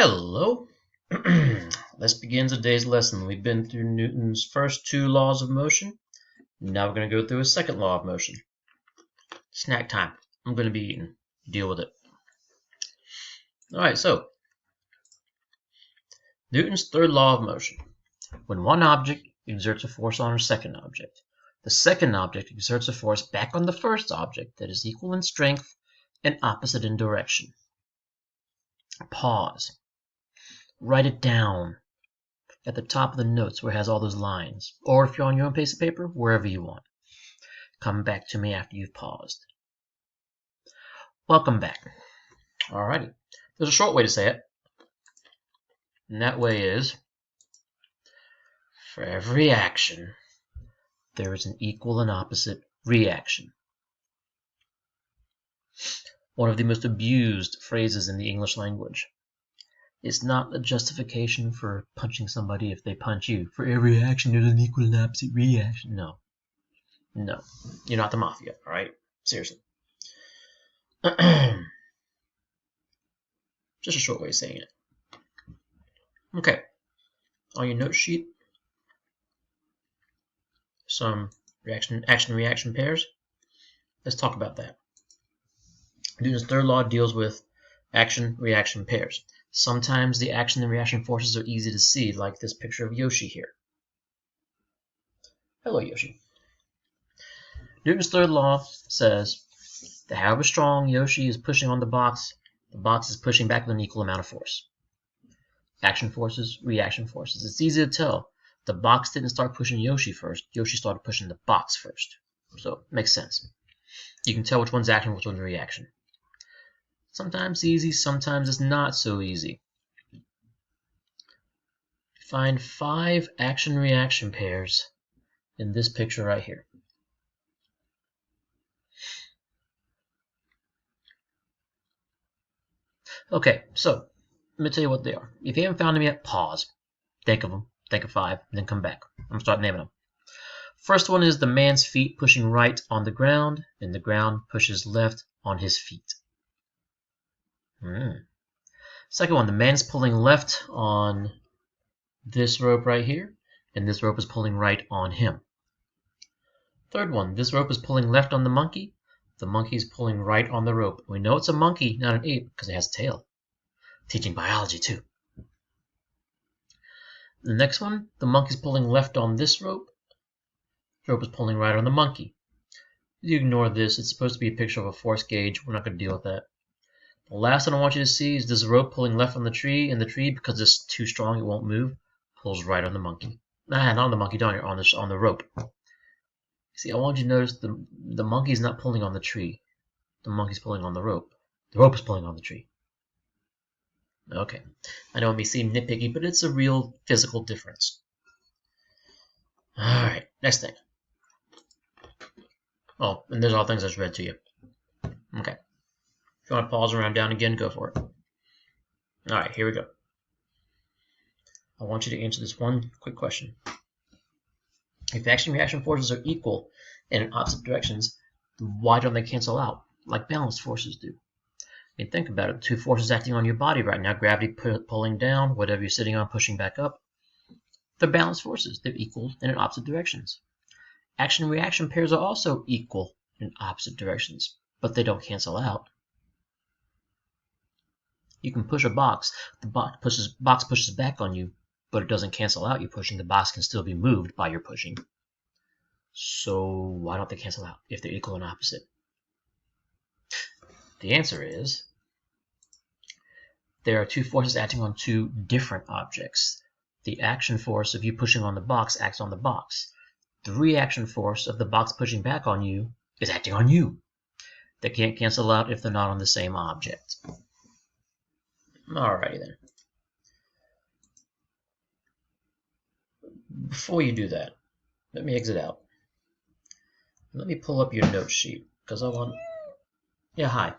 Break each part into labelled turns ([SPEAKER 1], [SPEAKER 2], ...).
[SPEAKER 1] Hello. Let's begin today's lesson. We've been through Newton's first two laws of motion. Now we're going to go through his second law of motion. Snack time. I'm going to be eating. Deal with it. Alright, so Newton's third law of motion. When one object exerts a force on a second object, the second object exerts a force back on the first object that is equal in strength and opposite in direction. Pause. Write it down at the top of the notes where it has all those lines, or if you're on your own piece of paper, wherever you want. Come back to me after you've paused. Welcome back. Alrighty. There's a short way to say it, and that way is, for every action, there is an equal and opposite reaction. One of the most abused phrases in the English language. It's not a justification for punching somebody if they punch you. For every action, there's an equal and opposite reaction. No. You're not the mafia, alright? Seriously. Just a short way of saying it. Okay. On your note sheet, some action-reaction pairs. Let's talk about that. Newton's third law deals with action-reaction pairs. Sometimes the action and reaction forces are easy to see, like this picture of Yoshi here. Hello, Yoshi. Newton's third law says that however strong Yoshi is pushing on the box is pushing back with an equal amount of force. Action forces, reaction forces. It's easy to tell. The box didn't start pushing Yoshi first. Yoshi started pushing the box first. So, it makes sense. You can tell which one's action, which one's reaction. Sometimes easy, sometimes it's not so easy. Find 5 action-reaction pairs in this picture right here. Okay, so let me tell you what they are. If you haven't found them yet, pause. Think of them. Think of 5, and then come back. I'm going to start naming them. First one is the man's feet pushing right on the ground, and the ground pushes left on his feet. Second one, the man's pulling left on this rope right here, and this rope is pulling right on him. Third one, this rope is pulling left on the monkey is pulling right on the rope. We know it's a monkey, not an ape, because it has a tail. Teaching biology too. The next one, the monkey's pulling left on this rope. The rope is pulling right on the monkey. You ignore this, it's supposed to be a picture of a force gauge. We're not going to deal with that. The last one I want you to see is this rope pulling left on the tree, and the tree, because it's too strong, it won't move, pulls right on the monkey. Not on the monkey, down here, on the rope. See, I want you to notice the monkey's not pulling on the tree. The monkey's pulling on the rope. The rope is pulling on the tree. Okay. I know it may seem nitpicky, but it's a real physical difference. Alright, next thing. Oh, and there's all things I just read to you. Okay. If you want to pause around down again, go for it. Alright, here we go. I want you to answer this one quick question. If action-reaction forces are equal and in opposite directions, why don't they cancel out, like balanced forces do? I mean, think about it. 2 forces acting on your body right now, gravity pulling down, whatever you're sitting on pushing back up. They're balanced forces. They're equal and in opposite directions. Action-reaction pairs are also equal in opposite directions, but they don't cancel out. You can push a box. The box pushes back on you, but it doesn't cancel out your pushing. The box can still be moved by your pushing. So why don't they cancel out if they're equal and opposite? The answer is there are 2 forces acting on 2 different objects. The action force of you pushing on the box acts on the box. The reaction force of the box pushing back on you is acting on you. They can't cancel out if they're not on the same object. Alrighty then. Before you do that, let me exit out. Let me pull up your note sheet, because I want... Yeah, hi.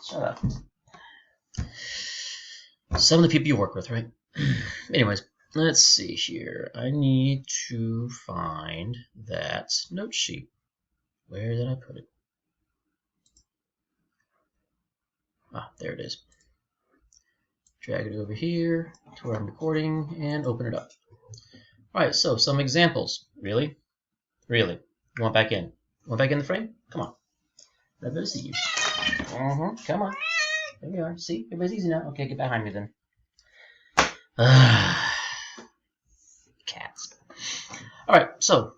[SPEAKER 1] Shut up. Some of the people you work with, right? Anyways, let's see here. I need to find that note sheet. Where did I put it? Ah, there it is. Drag it over here to where I'm recording and open it up. Alright, so some examples. Really? Really? You want back in? You want back in the frame? Come on. Let me see you. Come on. There you are. See? Everybody's easy now. Okay, get behind me then. Cats. Alright, so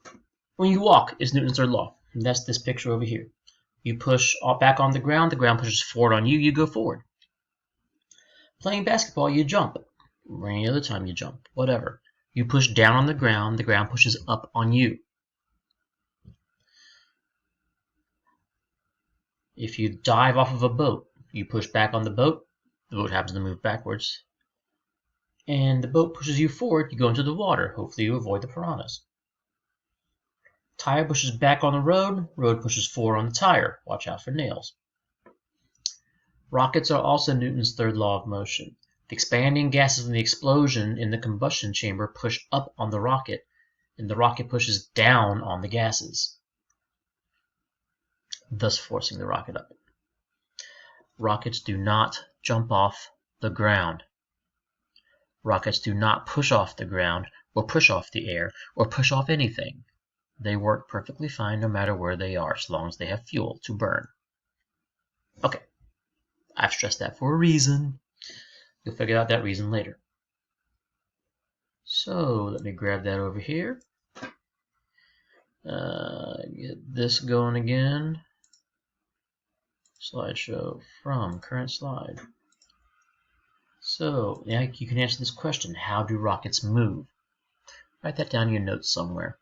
[SPEAKER 1] when you walk is Newton's third law. And that's this picture over here. You push back on the ground pushes forward on you, you go forward. Playing basketball, you jump. Or any other time you jump, whatever. You push down on the ground pushes up on you. If you dive off of a boat, you push back on the boat happens to move backwards. And the boat pushes you forward, you go into the water. Hopefully you avoid the piranhas. Tire pushes back on the road pushes forward on the tire. Watch out for nails. Rockets are also Newton's third law of motion. The expanding gases from the explosion in the combustion chamber push up on the rocket, and the rocket pushes down on the gases, thus forcing the rocket up. Rockets do not jump off the ground. Rockets do not push off the ground, or push off the air, or push off anything. They work perfectly fine no matter where they are, as long as they have fuel to burn. Okay, I've stressed that for a reason. You'll figure out that reason later. So let me grab that over here. Get this going again. Slideshow from current slide. So now you can answer this question: how do rockets move? Write that down in your notes somewhere.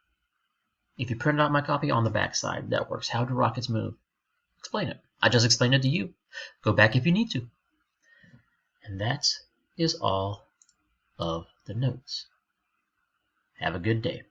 [SPEAKER 1] If you print out my copy, on the back side, that works. How do rockets move? Explain it. I just explained it to you. Go back if you need to. And that is all of the notes. Have a good day.